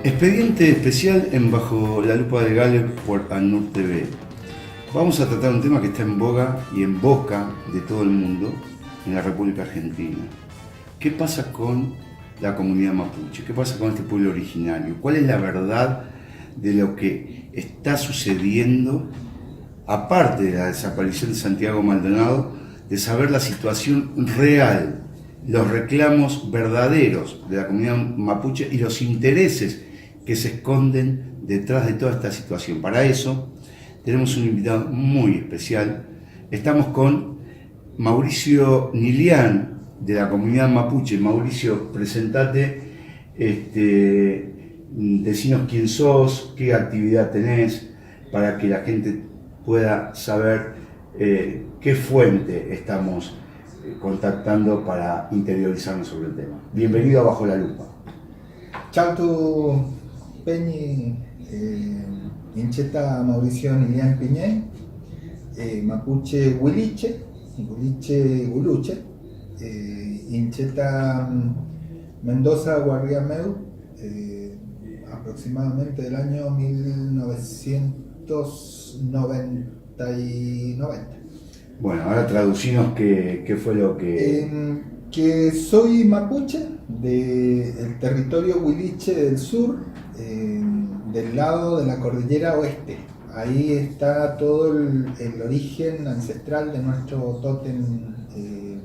Expediente especial en Bajo la Lupa de Gale por ANUR TV. Vamos a tratar un tema que está en boga y en boca de todo el mundo en la República Argentina. ¿Qué pasa con la comunidad mapuche? ¿Qué pasa con este pueblo originario? ¿Cuál es la verdad de lo que está sucediendo, aparte de la desaparición de Santiago Maldonado, de saber la situación real, los reclamos verdaderos de la comunidad mapuche y los intereses que se esconden detrás de toda esta situación? Para eso tenemos un invitado muy especial. Estamos con Mauricio Nilián, de la comunidad mapuche. Mauricio, presentate, decinos quién sos, qué actividad tenés, para que la gente pueda saber qué fuente estamos contactando para interiorizarnos sobre el tema. Bienvenido a Bajo la Lupa. Chau tu Peñi, Incheta Mauricio Nilián Piñén, Mapuche Huiliche, Huiliche Uluche, Incheta Mendoza Guarriameu, aproximadamente del año 1990. Bueno, ahora traducinos qué fue lo que... Que soy mapuche del territorio Huiliche del sur, del lado de la cordillera oeste. Ahí está todo el origen ancestral de nuestro tótem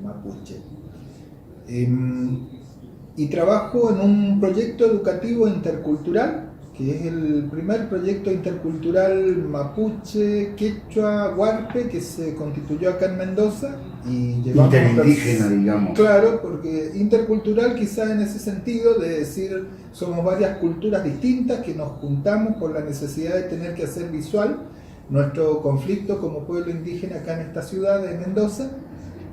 mapuche. Y trabajo en un proyecto educativo intercultural, que es el primer proyecto intercultural mapuche, quechua, huarpe, que se constituyó acá en Mendoza. Y interindígena, digamos. Claro, porque intercultural quizá en ese sentido de decir somos varias culturas distintas que nos juntamos por la necesidad de tener que hacer visual nuestro conflicto como pueblo indígena acá en esta ciudad de Mendoza,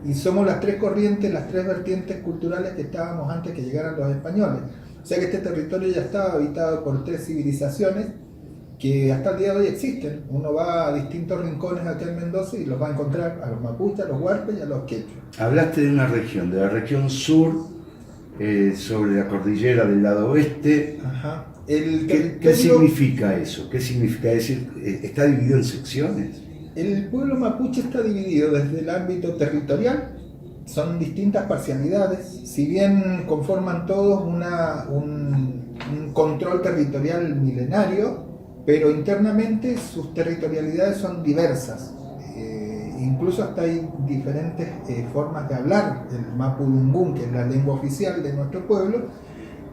y somos las tres corrientes, las tres vertientes culturales que estábamos antes que llegaran los españoles. O sea que este territorio ya estaba habitado por tres civilizaciones que hasta el día de hoy existen. Uno va a distintos rincones acá en Mendoza y los va a encontrar a los mapuches, a los huarpes y a los quechuas. Hablaste de una región, de la región sur, sobre la cordillera del lado oeste. Ajá. ¿Qué significa eso? ¿Qué significa decir? ¿Está dividido en secciones? El pueblo mapuche está dividido desde el ámbito territorial. Son distintas parcialidades, si bien conforman todos un control territorial milenario, pero internamente sus territorialidades son diversas. Incluso hasta hay diferentes formas de hablar el mapudungún, que es la lengua oficial de nuestro pueblo,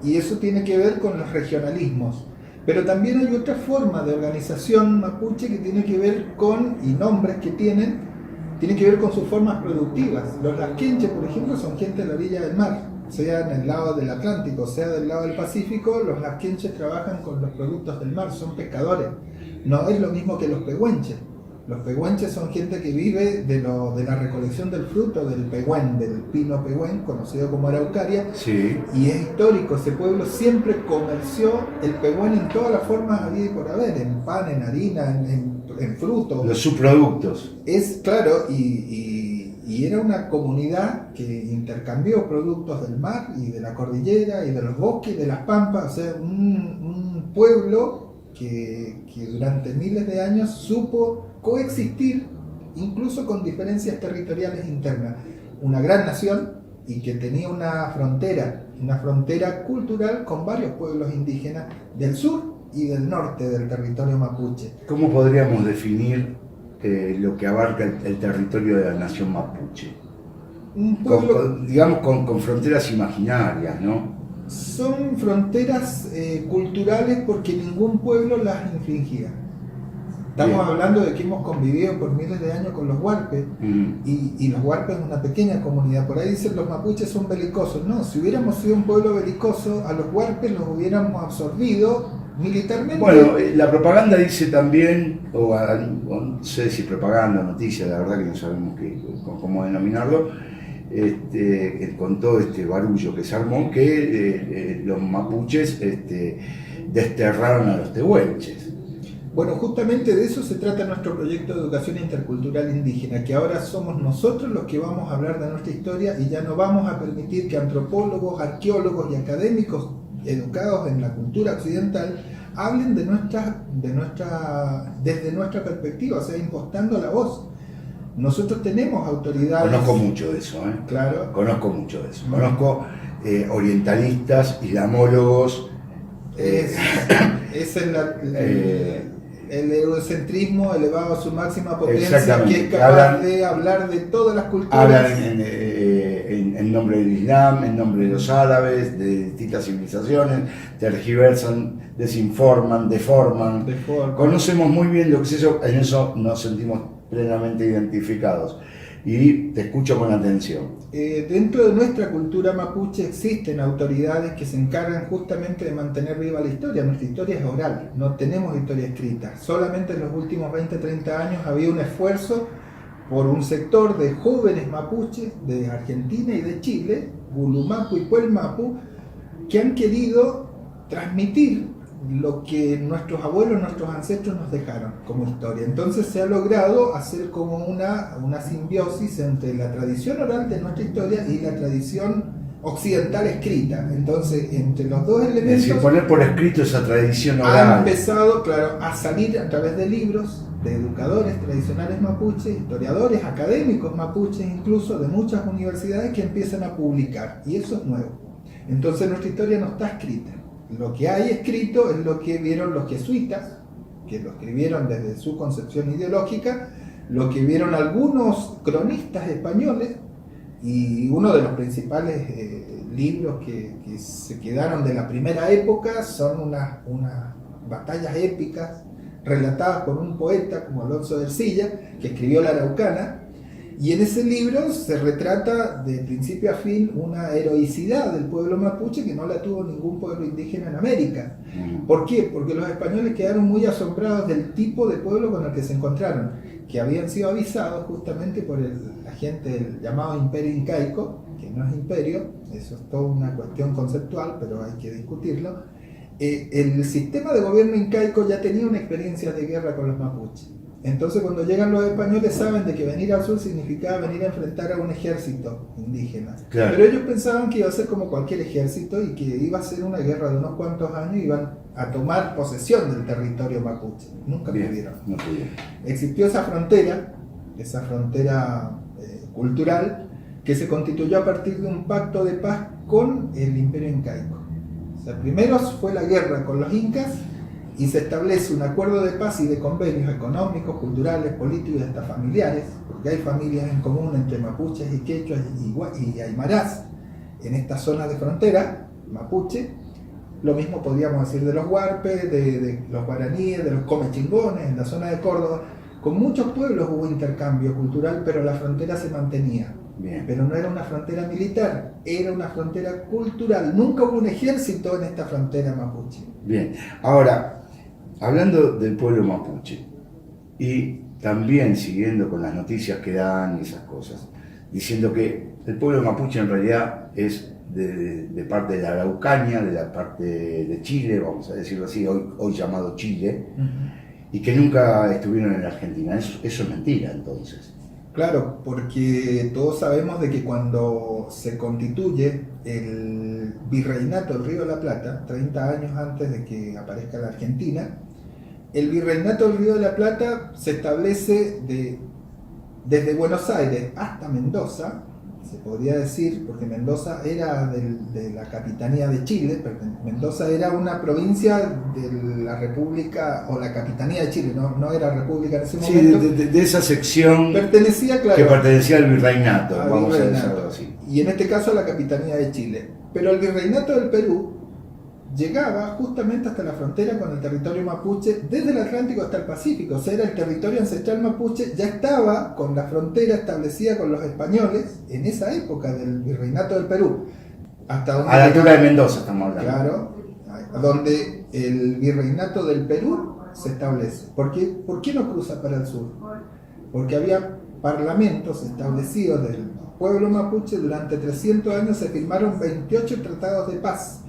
y eso tiene que ver con los regionalismos. Pero también hay otra forma de organización mapuche que tiene que ver con, y nombres que tienen que ver con sus formas productivas. Los lasquenches, por ejemplo, son gente de la orilla del mar, sea en el lado del Atlántico, sea del lado del Pacífico. Los lasquenches trabajan con los productos del mar, son pescadores. No es lo mismo que los pehuenches. Los pehuenches son gente que vive de la recolección del fruto del pehuen, del pino pehuen, conocido como araucaria. Sí. Y es histórico, ese pueblo siempre comerció el pehuen en todas las formas habidas y por haber, en pan, en harina, en frutos. Los subproductos. Es claro, y era una comunidad que intercambió productos del mar y de la cordillera y de los bosques y de las pampas. O sea, un pueblo que durante miles de años supo coexistir incluso con diferencias territoriales internas. Una gran nación y que tenía una frontera cultural con varios pueblos indígenas del sur y del norte del territorio mapuche. ¿Cómo podríamos definir lo que abarca el territorio de la nación mapuche? Un pueblo, con fronteras imaginarias, ¿no? Son fronteras culturales porque ningún pueblo las infringía. Estamos hablando de que hemos convivido por miles de años con los huarpes, y los huarpes es una pequeña comunidad. Por ahí dicen los mapuches son belicosos. No, si hubiéramos sido un pueblo belicoso, a los huarpes los hubiéramos absorbido militarmente. Bueno, la propaganda dice también, no sé si propaganda o noticia, la verdad que no sabemos cómo denominarlo, con todo este barullo que se armó, que los mapuches desterraron a los tehuelches. Bueno, justamente de eso se trata nuestro proyecto de educación intercultural indígena, que ahora somos nosotros los que vamos a hablar de nuestra historia y ya no vamos a permitir que antropólogos, arqueólogos y académicos educados en la cultura occidental, hablen desde nuestra perspectiva, o sea, impostando la voz. Nosotros tenemos autoridades. Conozco mucho de eso, ¿eh? Claro. Conozco mucho de eso. Conozco orientalistas, islamólogos. Ese es el eurocentrismo elevado a su máxima potencia, que es capaz de hablar de todas las culturas. Hablan en nombre del Islam, en nombre de los árabes, de distintas civilizaciones, tergiversan, desinforman, deforman. Conocemos muy bien lo que es eso, en eso nos sentimos plenamente identificados. Y te escucho con atención. Dentro de nuestra cultura mapuche existen autoridades que se encargan justamente de mantener viva la historia. Nuestra historia es oral, no tenemos historia escrita. Solamente en los últimos 20-30 años había un esfuerzo por un sector de jóvenes mapuches de Argentina y de Chile, Gulumapu y Puelmapu, que han querido transmitir lo que nuestros abuelos, nuestros ancestros nos dejaron como historia. Entonces se ha logrado hacer como una simbiosis entre la tradición oral de nuestra historia y la tradición occidental escrita. Entonces, entre los dos elementos... Es decir, poner por escrito esa tradición oral. Ha empezado, claro, a salir a través de libros de educadores tradicionales mapuches, historiadores, académicos mapuches, incluso de muchas universidades que empiezan a publicar. Y eso es nuevo. Entonces nuestra historia no está escrita. Lo que hay escrito es lo que vieron los jesuitas, que lo escribieron desde su concepción ideológica, lo que vieron algunos cronistas españoles, y uno de los principales libros que se quedaron de la primera época son unas batallas épicas relatadas por un poeta como Alonso de Ercilla, que escribió La Araucana. Y en ese libro se retrata de principio a fin una heroicidad del pueblo mapuche que no la tuvo ningún pueblo indígena en América. ¿Por qué? Porque los españoles quedaron muy asombrados del tipo de pueblo con el que se encontraron, que habían sido avisados justamente por la gente del llamado Imperio Incaico, que no es imperio, eso es toda una cuestión conceptual, pero hay que discutirlo. El sistema de gobierno incaico ya tenía una experiencia de guerra con los mapuches. Entonces cuando llegan los españoles saben de que venir al sur significaba venir a enfrentar a un ejército indígena. Claro. Pero ellos pensaban que iba a ser como cualquier ejército y que iba a ser una guerra de unos cuantos años y iban a tomar posesión del territorio mapuche. Nunca pudieron. No pudieron. Existió esa frontera cultural, que se constituyó a partir de un pacto de paz con el Imperio Incaico. O sea, primero fue la guerra con los incas, y se establece un acuerdo de paz y de convenios económicos, culturales, políticos y hasta familiares, porque hay familias en común entre mapuches y quechuas y aymarás en esta zona de frontera mapuche. Lo mismo podríamos decir de los huarpes, de los guaraníes, de los comechingones en la zona de Córdoba. Con muchos pueblos hubo intercambio cultural, pero la frontera se mantenía. Bien. Pero no era una frontera militar, era una frontera cultural. Nunca hubo un ejército en esta frontera mapuche. Bien, ahora, hablando del pueblo mapuche, y también siguiendo con las noticias que dan y esas cosas, diciendo que el pueblo mapuche en realidad es de parte de la Araucanía, de la parte de Chile, vamos a decirlo así, hoy llamado Chile, y que nunca estuvieron en la Argentina. Eso es mentira, entonces. Claro, porque todos sabemos de que cuando se constituye el virreinato del Río de la Plata, 30 años antes de que aparezca la Argentina, el virreinato del Río de la Plata se establece desde Buenos Aires hasta Mendoza, se podría decir, porque Mendoza era de la Capitanía de Chile, pero Mendoza era una provincia de la República, o la Capitanía de Chile, no era república en ese momento. Sí, de esa sección pertenecía, claro, que pertenecía al virreinato, vamos a decirlo así. Y en este caso a la Capitanía de Chile. Pero el virreinato del Perú llegaba justamente hasta la frontera con el territorio mapuche, desde el Atlántico hasta el Pacífico. O sea, era el territorio ancestral mapuche, ya estaba con la frontera establecida con los españoles en esa época del virreinato del Perú. Hasta donde a la altura de Mendoza estamos hablando. Claro, donde el virreinato del Perú se establece. ¿Por qué no cruza para el sur? Porque había parlamentos establecidos del pueblo mapuche. Durante 300 años se firmaron 28 tratados de paz,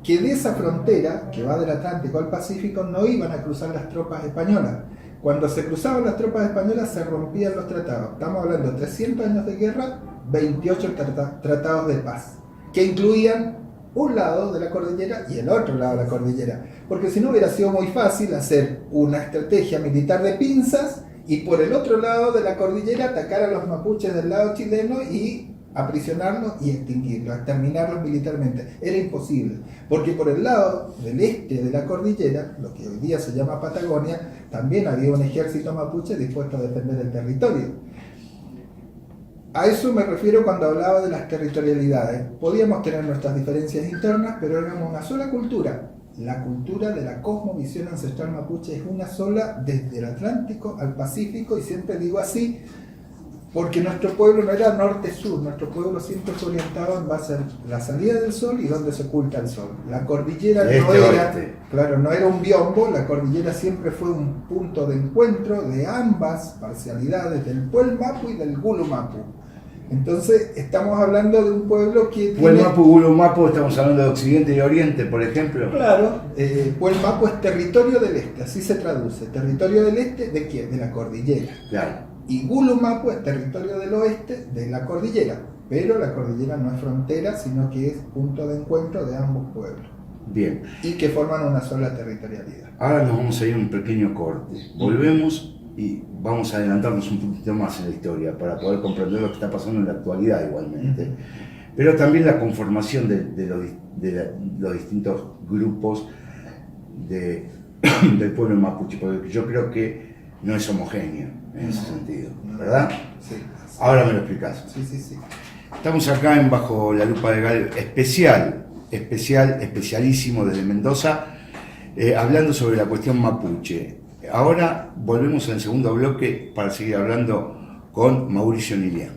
que de esa frontera, que va del Atlántico al Pacífico, no iban a cruzar las tropas españolas. Cuando se cruzaban las tropas españolas se rompían los tratados. Estamos hablando de 300 años de guerra, 28 tratados de paz, que incluían un lado de la cordillera y el otro lado de la cordillera. Porque si no hubiera sido muy fácil hacer una estrategia militar de pinzas y por el otro lado de la cordillera atacar a los mapuches del lado chileno y aprisionarlos y extinguirlos, exterminarlos militarmente. Era imposible, porque por el lado del este de la cordillera, lo que hoy día se llama Patagonia, también había un ejército mapuche dispuesto a defender el territorio. A eso me refiero cuando hablaba de las territorialidades. Podíamos tener nuestras diferencias internas, pero éramos una sola cultura. La cultura de la cosmovisión ancestral mapuche es una sola desde el Atlántico al Pacífico, y siempre digo así, porque nuestro pueblo no era norte-sur, nuestro pueblo siempre se orientaba en base a la salida del sol y donde se oculta el sol. La cordillera no era un biombo, la cordillera siempre fue un punto de encuentro de ambas parcialidades, del Puel Mapu y del Gulu Mapu. Entonces estamos hablando de un pueblo que Puel Mapu, Gulu Mapu, estamos hablando de Occidente y Oriente, por ejemplo. Claro, Puel Mapu es territorio del este, así se traduce. ¿Territorio del este de quién? De la cordillera. Claro. Y Gulu Mapu es territorio del oeste de la cordillera, pero la cordillera no es frontera, sino que es punto de encuentro de ambos pueblos. Bien. Y que forman una sola territorialidad. Ahora nos vamos a ir a un pequeño corte. Volvemos y vamos a adelantarnos un poquito más en la historia para poder comprender lo que está pasando en la actualidad igualmente. Pero también la conformación de los distintos grupos del pueblo mapuche, porque yo creo que no es homogéneo en ese sentido, ¿verdad? Sí. Ahora me lo explicás. Sí. Estamos acá en Bajo la Lupa de Galeb, especialísimo desde Mendoza, hablando sobre la cuestión mapuche. Ahora volvemos al segundo bloque para seguir hablando con Mauricio Nilian.